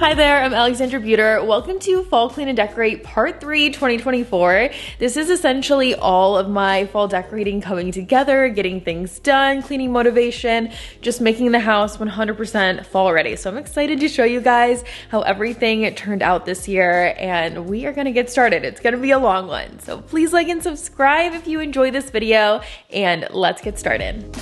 Hi there, I'm Alexandra Beuter. Welcome to Fall Clean and Decorate Part 3 2024. This is essentially all of my fall decorating coming together, getting things done, cleaning motivation, just making the house 100% fall ready. So I'm excited to show you guys how everything turned out this year, and we are going to get started. It's going to be a long one. So please like and subscribe if you enjoy this video, and let's get started.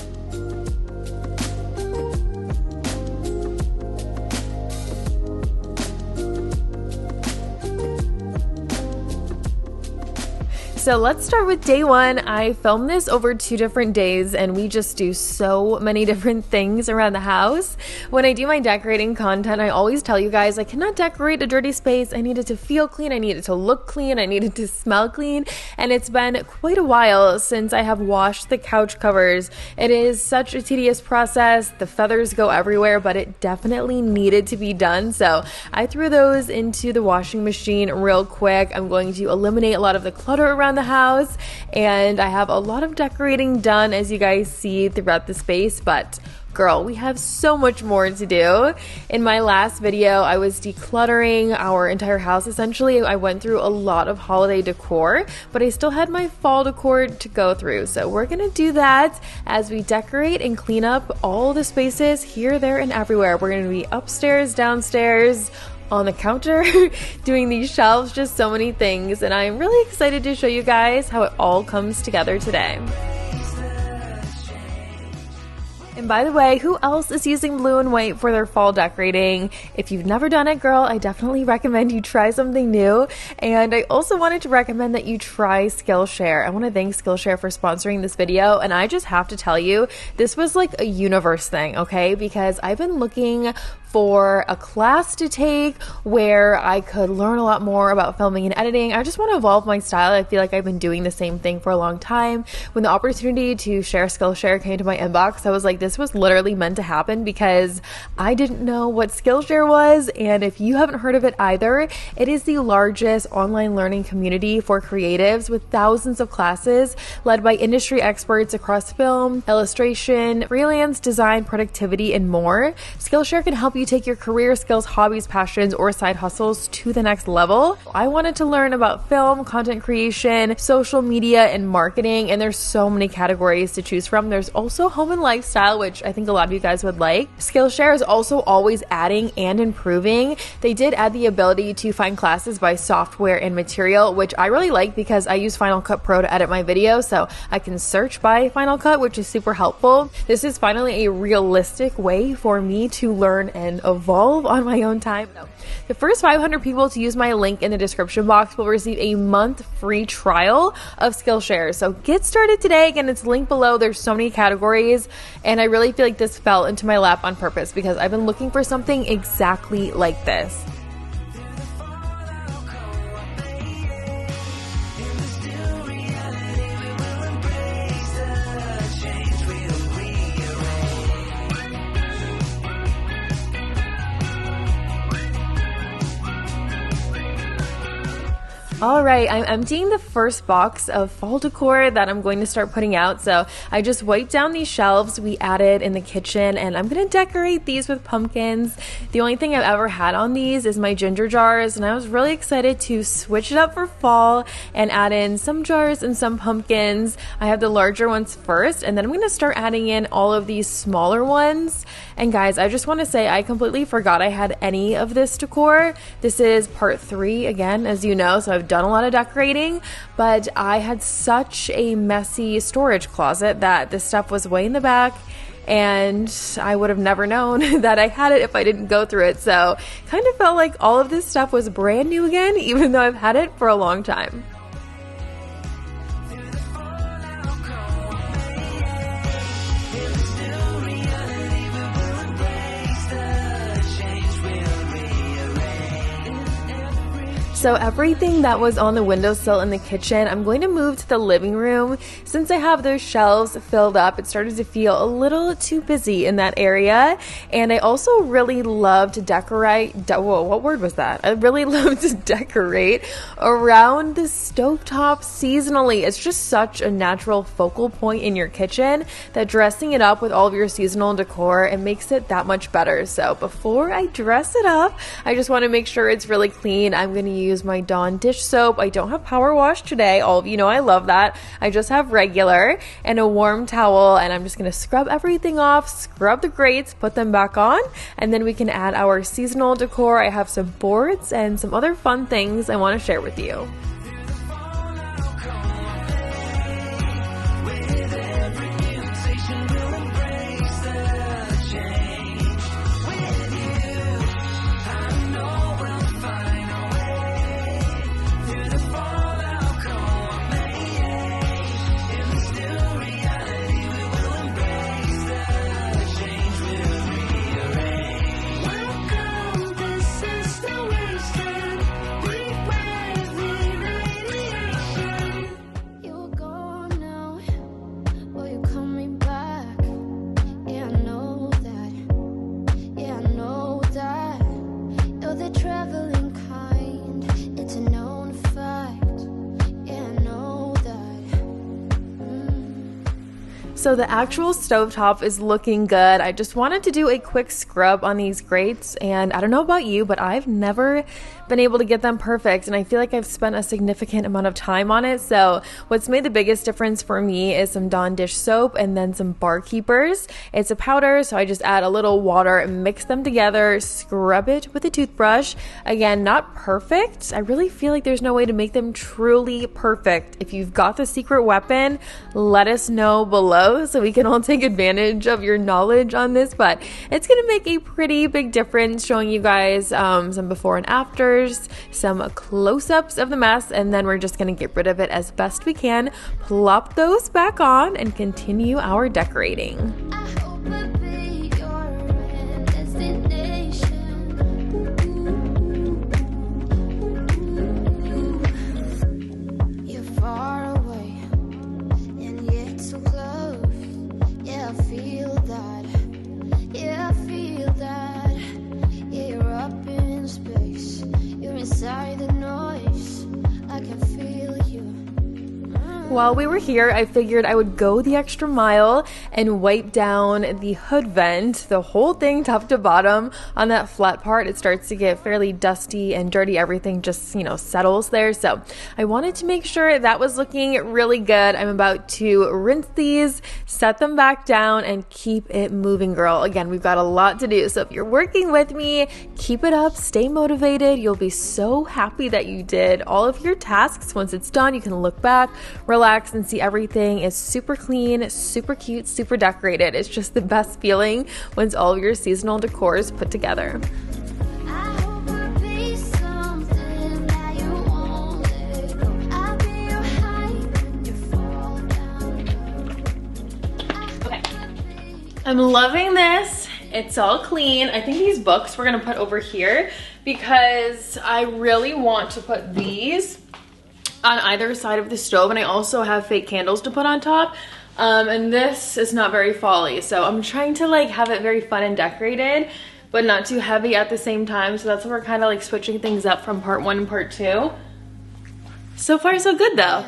So let's start with day one. I filmed this over 2 different days and we just do so many different things around the house. When I do my decorating content, I always tell you guys I cannot decorate a dirty space. I need it to feel clean. I need it to look clean. I need it to smell clean. And it's been quite a while since I have washed the couch covers. It is such a tedious process. The feathers go everywhere, but it definitely needed to be done. So I threw those into the washing machine real quick. I'm going to eliminate a lot of the clutter around the house, and I have a lot of decorating done, as you guys see throughout the space, but girl, we have so much more to do. In my last video, I was decluttering our entire house. Essentially, I went through a lot of holiday decor, but I still had my fall decor to go through. So we're gonna do that as we decorate and clean up all the spaces here, there, and everywhere. We're gonna be upstairs, downstairs, on the counter, doing these shelves, just so many things, and I'm really excited to show you guys how it all comes together today. And by the way, who else is using blue and white for their fall decorating? If you've never done it, girl, I definitely recommend you try something new. And I also wanted to recommend that you try Skillshare. I want to thank Skillshare for sponsoring this video. And I just have to tell you, this was like a universe thing, okay? Because I've been looking for a class to take where I could learn a lot more about filming and editing. I just want to evolve my style. I feel like I've been doing the same thing for a long time. When the opportunity to share Skillshare came to my inbox, I was like, this was literally meant to happen, because I didn't know what Skillshare was. And if you haven't heard of it either, it is the largest online learning community for creatives with thousands of classes led by industry experts across film, illustration, freelance, design, productivity, and more. Skillshare can help you take your career, skills, hobbies, passions, or side hustles to the next level. I wanted to learn about film, content creation, social media, and marketing, and there's so many categories to choose from. There's also home and lifestyle, which I think a lot of you guys would like. Skillshare is also always adding and improving. They did add the ability to find classes by software and material, which I really like because I use Final Cut Pro to edit my videos, so I can search by Final Cut, which is super helpful. This is finally a realistic way for me to learn and evolve on my own time. The first 500 people to use my link in the description box will receive a month free trial of Skillshare. So get started today. Again, it's linked below. There's so many categories, and I really feel like this fell into my lap on purpose because I've been looking for something exactly like this. All right, I'm emptying the first box of fall decor that I'm going to start putting out. So I just wiped down these shelves we added in the kitchen, and I'm going to decorate these with pumpkins. The only thing I've ever had on these is my ginger jars, and I was really excited to switch it up for fall and add in some jars and some pumpkins. I have the larger ones first, and then I'm going to start adding in all of these smaller ones. And guys, I just want to say I completely forgot I had any of this decor. This is part 3 again, as you know, so I've done a lot of decorating, but I had such a messy storage closet that this stuff was way in the back, and I would have never known that I had it if I didn't go through it. So kind of felt like all of this stuff was brand new again, even though I've had it for a long time. So everything that was on the windowsill in the kitchen, I'm going to move to the living room. Since I have those shelves filled up, it started to feel a little too busy in that area. And I also really love to decorate, whoa, what word was that? I really love to decorate around the stovetop seasonally. It's just such a natural focal point in your kitchen that dressing it up with all of your seasonal decor, it makes it that much better. So before I dress it up, I just want to make sure it's really clean. I'm going to use my Dawn dish soap. I don't have power wash today. All of you know I love that. I just have regular and a warm towel, and I'm just going to scrub everything off, scrub the grates, put them back on, and then we can add our seasonal decor. I have some boards and some other fun things I want to share with you. So the actual stovetop is looking good. I just wanted to do a quick scrub on these grates, and I don't know about you, but I've never been able to get them perfect, and I feel like I've spent a significant amount of time on it. So what's made the biggest difference for me is some Dawn dish soap and then some bar keepers. It's a powder, so I just add a little water and mix them together, scrub it with a toothbrush. Again, not perfect. I really feel like there's no way to make them truly perfect. If you've got the secret weapon, let us know below so we can all take advantage of your knowledge on this, but it's going to make a pretty big difference, showing you guys some before and afters, some close-ups of the mess, and then we're just going to get rid of it as best we can, plop those back on, and continue our decorating. While we were here, I figured I would go the extra mile and wipe down the hood vent, the whole thing top to bottom. On that flat part, it starts to get fairly dusty and dirty. Everything just, settles there. So I wanted to make sure that was looking really good. I'm about to rinse these, set them back down, and keep it moving, girl. Again, we've got a lot to do. So if you're working with me, keep it up, stay motivated. You'll be so happy that you did all of your tasks. Once it's done, you can look back, relax, and see everything is super clean, super cute, super decorated. It's just the best feeling once all of your seasonal decor is put together. Okay, I'm loving this. It's all clean. I think these books we're gonna put over here because I really want to put these on either side of the stove, and I also have fake candles to put on top, and this is not very fall-y, so I'm trying to have it very fun and decorated but not too heavy at the same time. So that's why we're kind of switching things up from part 1 and part 2. So far so good though.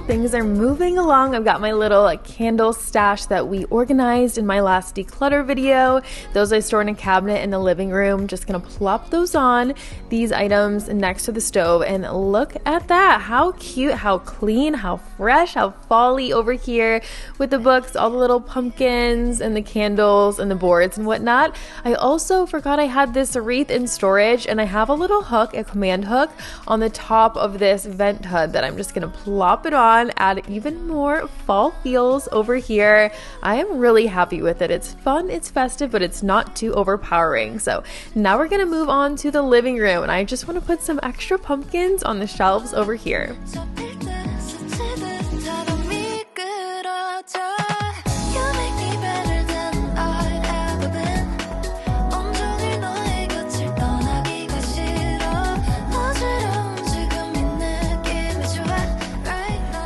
Things are moving along. I've got my little candle stash that we organized in my last declutter video. Those I store in a cabinet in the living room. Just gonna plop those on these items next to the stove, and look at that. How cute, how clean, how fresh, how fall-y over here with the books, all the little pumpkins and the candles and the boards and whatnot. I also forgot I had this wreath in storage, and I have a little hook, a command hook on the top of this vent hood that I'm just gonna plop it on, add even more fall feels over here. I am really happy with it. It's fun, it's festive, but it's not too overpowering. So now we're gonna move on to the living room, and I just want to put some extra pumpkins on the shelves over here.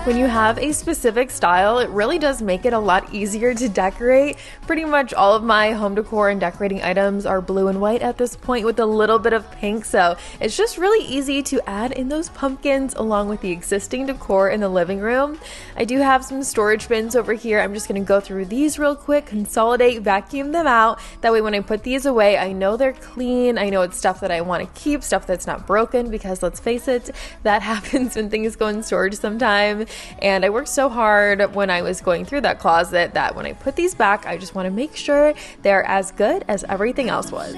When you have a specific style, it really does make it a lot easier to decorate. Pretty much all of my home decor and decorating items are blue and white at this point with a little bit of pink, so it's just really easy to add in those pumpkins along with the existing decor in the living room. I do have some storage bins over here. I'm just going to go through these real quick, consolidate, vacuum them out. That way when I put these away, I know they're clean. I know it's stuff that I want to keep, stuff that's not broken, because let's face it, that happens when things go in storage sometimes. And I worked so hard when I was going through that closet that when I put these back, I just want to make sure they're as good as everything else was.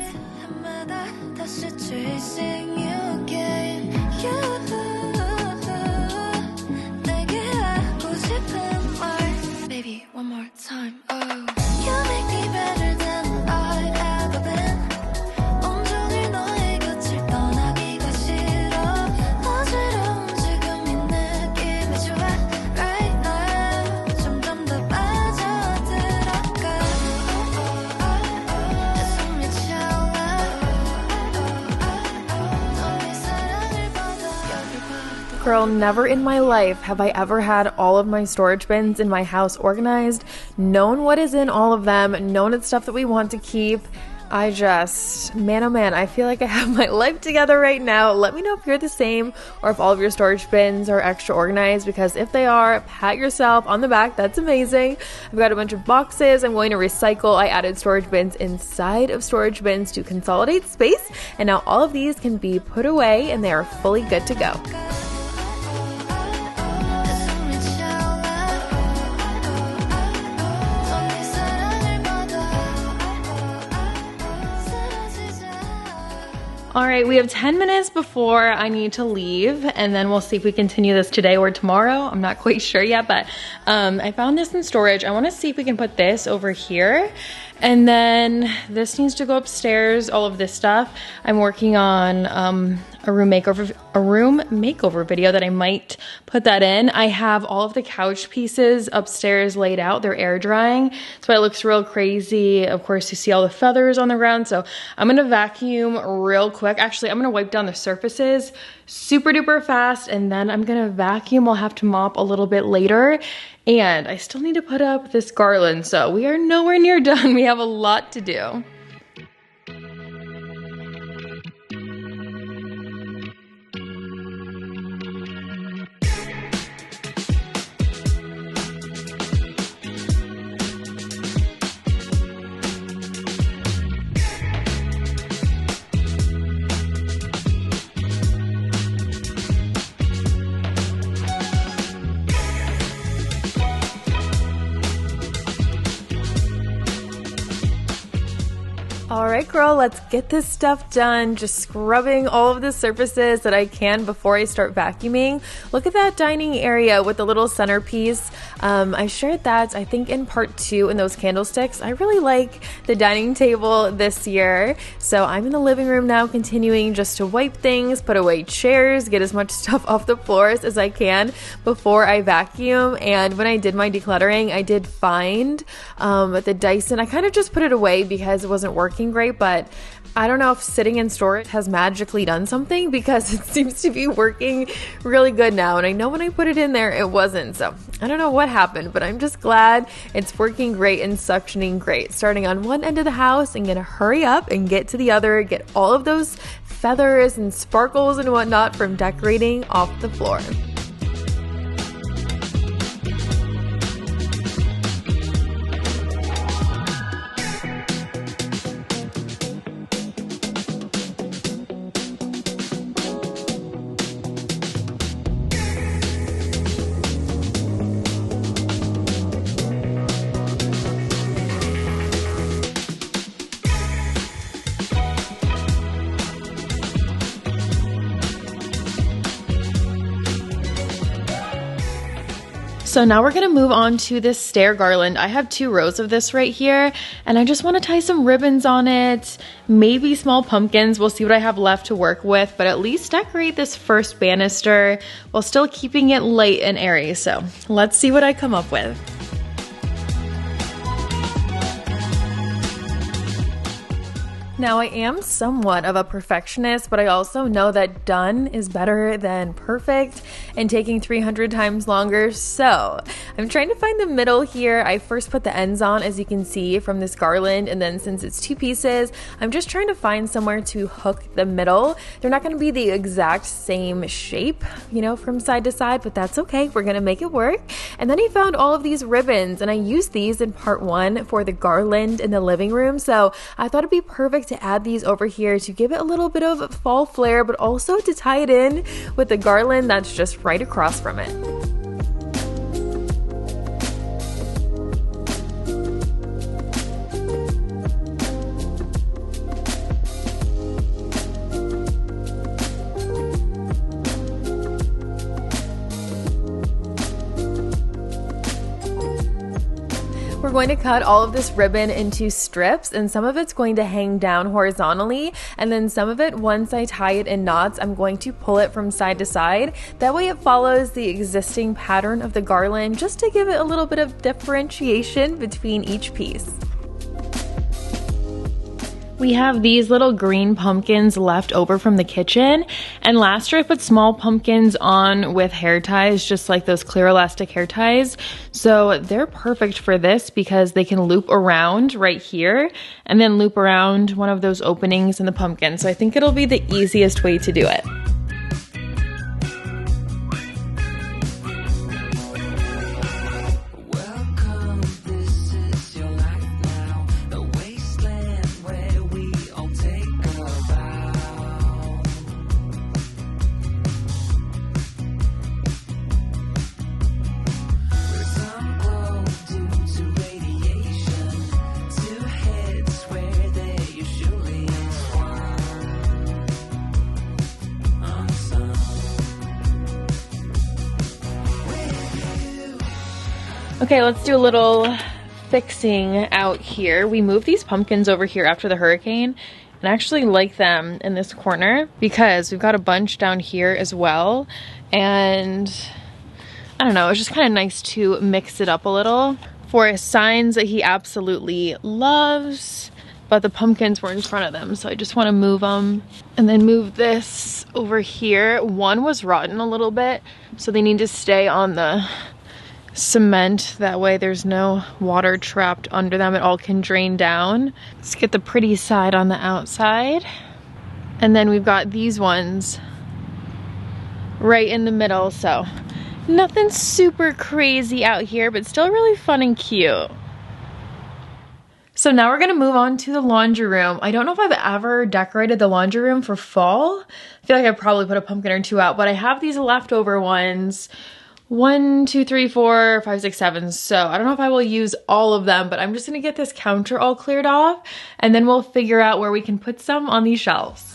Baby, one more time. Oh, you make me better than I've ever been. 온종일 너의 곁을 떠나기가 싫어. 어지러운 지금 이 느낌이 좋아. Right now, 점점 더 빠져들어가. 내 숨이 차올라. 너의 사랑을 받아. 여길 봐도. Girl, never in my life have I ever had all of my storage bins in my house organized, known what is in all of them, known it's stuff that we want to keep. I just, man oh man, I feel like I have my life together right now. Let me know if you're the same or if all of your storage bins are extra organized, because if they are, pat yourself on the back. That's amazing. I've got a bunch of boxes I'm going to recycle. I added storage bins inside of storage bins to consolidate space, and now all of these can be put away and they are fully good to go. All right, we have 10 minutes before I need to leave, and then we'll see if we continue this today or tomorrow. I'm not quite sure yet, but I found this in storage. I want to see if we can put this over here. And then this needs to go upstairs, all of this stuff. I'm working on a room makeover video that I might put that in. I have all of the couch pieces upstairs laid out. They're air drying, so it looks real crazy. Of course, you see all the feathers on the ground. So I'm gonna vacuum real quick. Actually, I'm gonna wipe down the surfaces super duper fast, and then I'm gonna vacuum. I'll have to mop a little bit later. And I still need to put up this garland, so we are nowhere near done. We have a lot to do. All right, girl, let's get this stuff done. Just scrubbing all of the surfaces that I can before I start vacuuming. Look at that dining area with the little centerpiece. I shared that, I think, in part 2 in those candlesticks. I really like the dining table this year. So I'm in the living room now, continuing just to wipe things, put away chairs, get as much stuff off the floors as I can before I vacuum. And when I did my decluttering, I did find the Dyson. I kind of just put it away because it wasn't working great, but I don't know if sitting in storage has magically done something, because it seems to be working really good now. And I know when I put it in there, it wasn't. So I don't know what happened, but I'm just glad it's working great and suctioning great. Starting on one end of the house and gonna hurry up and get to the other, get all of those feathers and sparkles and whatnot from decorating off the floor. So now we're gonna move on to this stair garland. I have 2 rows of this right here, and I just wanna tie some ribbons on it, maybe small pumpkins. We'll see what I have left to work with, but at least decorate this first banister while still keeping it light and airy. So let's see what I come up with. Now, I am somewhat of a perfectionist, but I also know that done is better than perfect and taking 300 times longer. So I'm trying to find the middle here. I first put the ends on, as you can see, from this garland, and then since it's 2 pieces, I'm just trying to find somewhere to hook the middle. They're not going to be the exact same shape, you know, from side to side, but that's okay. We're going to make it work. And then I found all of these ribbons, and I used these in part 1 for the garland in the living room. So I thought it'd be perfect to add these over here to give it a little bit of fall flair, but also to tie it in with the garland that's just right across from it. We're going to cut all of this ribbon into strips, and some of it's going to hang down horizontally, and then some of it, once I tie it in knots, I'm going to pull it from side to side. That way it follows the existing pattern of the garland, just to give it a little bit of differentiation between each piece. We have these little green pumpkins left over from the kitchen, and last year I put small pumpkins on with hair ties, just like those clear elastic hair ties. So they're perfect for this because they can loop around right here and then loop around one of those openings in the pumpkin. So I think it'll be the easiest way to do it. Okay, let's do a little fixing out here. We moved these pumpkins over here after the hurricane, and I actually like them in this corner because we've got a bunch down here as well. And I don't know, it's just kind of nice to mix it up a little for signs that he absolutely loves, but the pumpkins were in front of them, so I just want to move them. And then move this over here. One was rotten a little bit, so they need to stay on the cement. That way there's no water trapped under them. It all can drain down. Let's get the pretty side on the outside. And then we've got these ones right in the middle. So nothing super crazy out here, but still really fun and cute. So now we're gonna move on to the laundry room. I don't know if I've ever decorated the laundry room for fall. I feel like I probably put a pumpkin or 2 out, but I have these leftover ones. 1, 2, 3, 4, 5, 6, 7. So I don't know if I will use all of them, but I'm just gonna get this counter all cleared off, and then we'll figure out where we can put some on these shelves.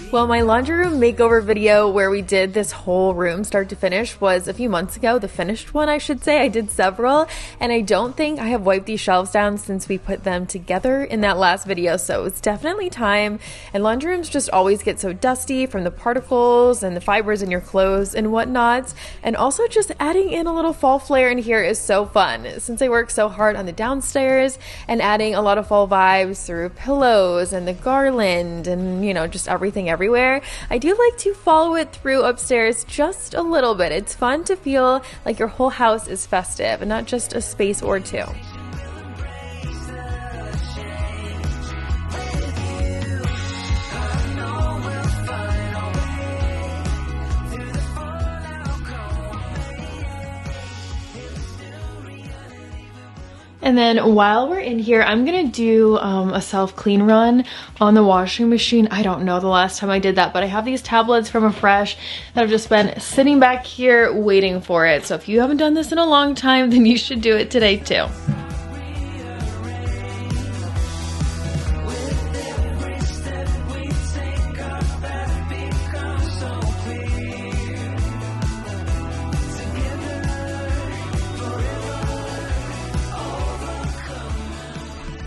Well, my laundry room makeover video where we did this whole room start to finish was a few months ago. The finished one, I should say. I did several, and I don't think I have wiped these shelves down since we put them together in that last video, so it's definitely time. And laundry rooms just always get so dusty from the particles and the fibers in your clothes and whatnot, and also just adding in a little fall flair in here is so fun. Since I work so hard on the downstairs and adding a lot of fall vibes through pillows and the garland and, you know, just everything everywhere, I do like to follow it through upstairs just a little bit. It's fun to feel like your whole house is festive and not just a space or two. And then while we're in here, I'm gonna do a self-clean run on the washing machine. I don't know the last time I did that, but I have these tablets from Afresh that have just been sitting back here waiting for it. So if you haven't done this in a long time, then you should do it today too.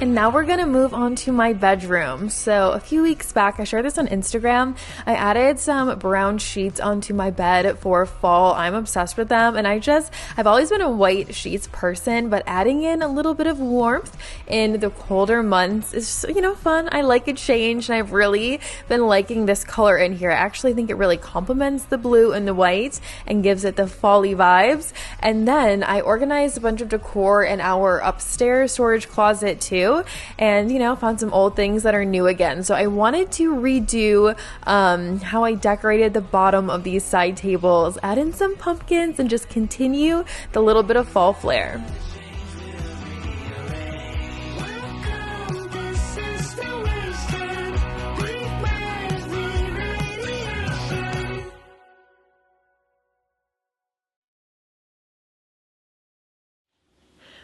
And now we're gonna move on to my bedroom. So a few weeks back, I shared this on Instagram. I added some brown sheets onto my bed for fall. I'm obsessed with them, and I've always been a white sheets person, but adding in a little bit of warmth in the colder months is, fun. I like a change, and I've really been liking this color in here. I actually think it really complements the blue and the white and gives it the fall-y vibes. And then I organized a bunch of decor in our upstairs storage closet too. And found some old things that are new again. So I wanted to redo how I decorated the bottom of these side tables, add in some pumpkins, and just continue the little bit of fall flair.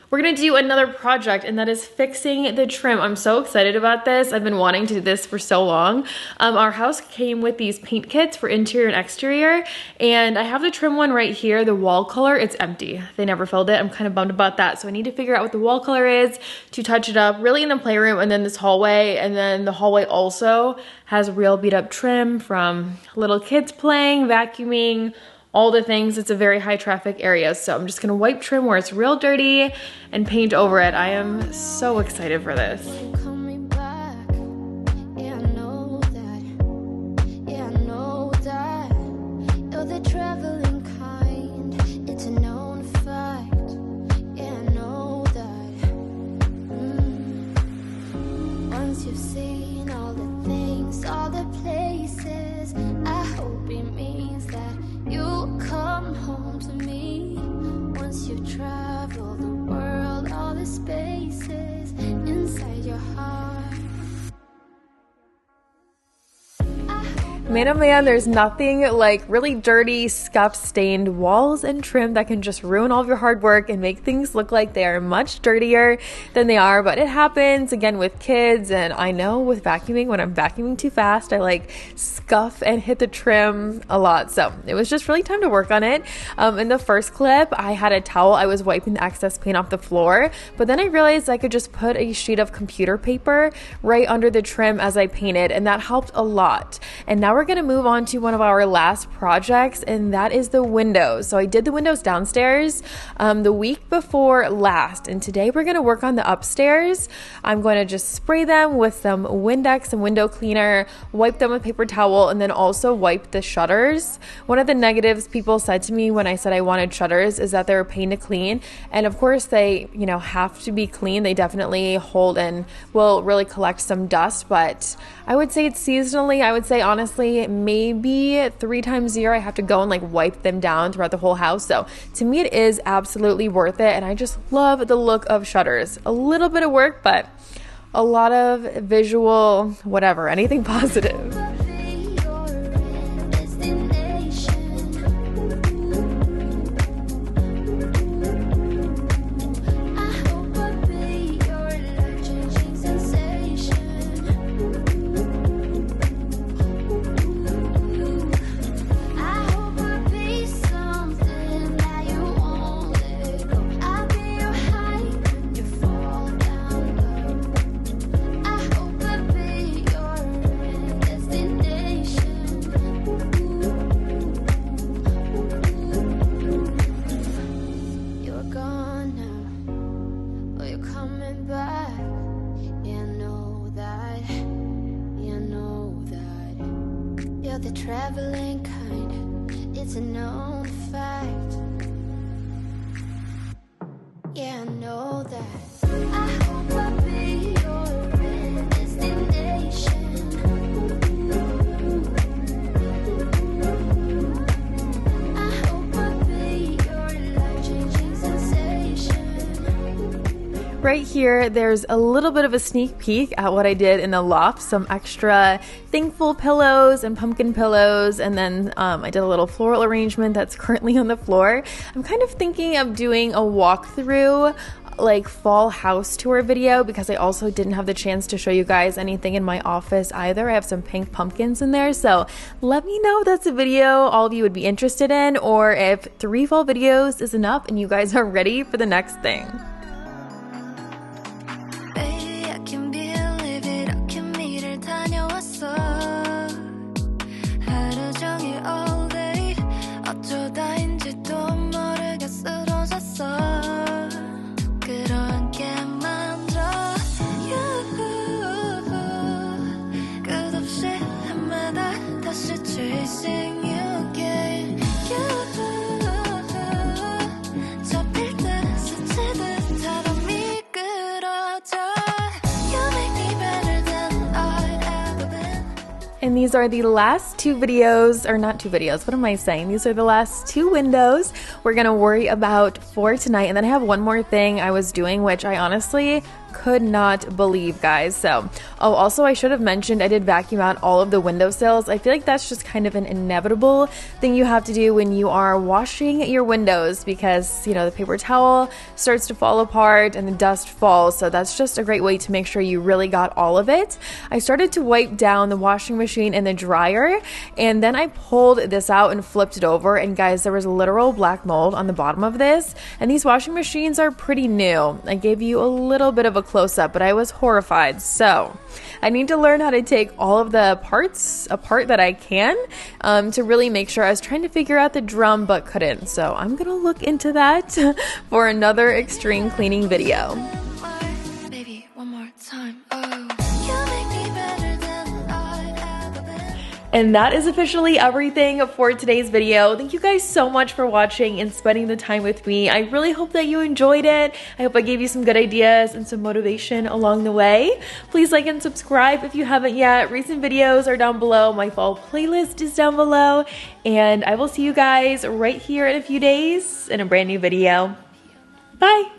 We're gonna do another project, and that is fixing the trim. I'm so excited about this. I've been wanting to do this for so long. Our house came with these paint kits for interior and exterior, and I have the trim one right here. The wall color, it's empty. They never filled it. I'm kind of bummed about that. So I need to figure out what the wall color is to touch it up, really in the playroom and then this hallway. And then the hallway also has real beat up trim from little kids playing, vacuuming, all the things. It's a very high traffic area, so I'm just gonna wipe trim where it's real dirty and paint over it. I am so excited for this. Coming back, yeah, I know that. Yeah, I know that. You're the traveling kind. It's a known fact. Yeah, I know that. Once you've seen all the things, all the places, I hope it means that you'll come home to me. Once you've traveled the world, all the spaces inside your heart. Man, oh man, there's nothing like really dirty, scuff-stained walls and trim that can just ruin all of your hard work and make things look like they are much dirtier than they are. But it happens, again, with kids, and I know with vacuuming, when I'm vacuuming too fast, I scuff and hit the trim a lot. So it was just really time to work on it. In the first clip, I had a towel. I was wiping the excess paint off the floor, but then I realized I could just put a sheet of computer paper right under the trim as I painted, and that helped a lot. And now we're going to move on to one of our last projects, and that is the windows. So I did the windows downstairs the week before last, and today we're going to work on the upstairs. I'm going to just spray them with some Windex and window cleaner, wipe them with paper towel, and then also wipe the shutters. One of the negatives people said to me when I said I wanted shutters is that they were a pain to clean, and of course they have to be clean. They definitely hold and will really collect some dust, but I would say it's seasonally. I would say honestly maybe 3 times a year I have to go and wipe them down throughout the whole house. So to me it is absolutely worth it, and I just love the look of shutters. A little bit of work, but a lot of visual whatever, anything positive. The traveling kind, it's a known fact. Yeah, I know that. I hope I'll be your destination. I hope I'll be your life-changing sensation. Right here, there's a little bit of a sneak peek at what I did in the loft. Some extra thankful pillows and pumpkin pillows, and then I did a little floral arrangement that's currently on the floor. I'm kind of thinking of doing a walkthrough, like fall house tour video, because I also didn't have the chance to show you guys anything in my office either. I have some pink pumpkins in there, so let me know if that's a video all of you would be interested in, or if 3 fall videos is enough and you guys are ready for the next thing. Baby, I can believe it. 이렇게 미를 다녀왔어. 하루 종일 all day. 어쩌다인지도 모르게 쓰러졌어. 그렇게 만져. 끝없이 해마다 다시 chasing you again. 잡힐 때 스치듯 바람이 끌어져. You make me better than I've ever been. And these are the last 2 videos, or not 2 videos, what am I saying? These are the last 2 windows we're gonna worry about for tonight. And then I have one more thing I was doing, which I honestly could not believe, guys. So, oh, also I should have mentioned I did vacuum out all of the windowsills. I feel like that's just kind of an inevitable thing you have to do when you are washing your windows, because, you know, the paper towel starts to fall apart and the dust falls. So that's just a great way to make sure you really got all of it. I started to wipe down the washing machine and the dryer, and then I pulled this out and flipped it over, and guys, there was literal black mold on the bottom of this. And these washing machines are pretty new. I gave you a little bit of a close-up, but I was horrified. So I need to learn how to take all of the parts apart that I can, to really make sure. I was trying to figure out the drum but couldn't, so I'm gonna look into that for another extreme cleaning video. Baby, one more time. Oh, you make me better than I've ever been. And that is officially everything for today's video. Thank you guys so much for watching and spending the time with me. I really hope that you enjoyed it. I hope I gave you some good ideas and some motivation along the way. Please like and subscribe if you haven't yet. Recent videos are down below. My fall playlist is down below. And I will see you guys right here in a few days in a brand new video. Bye!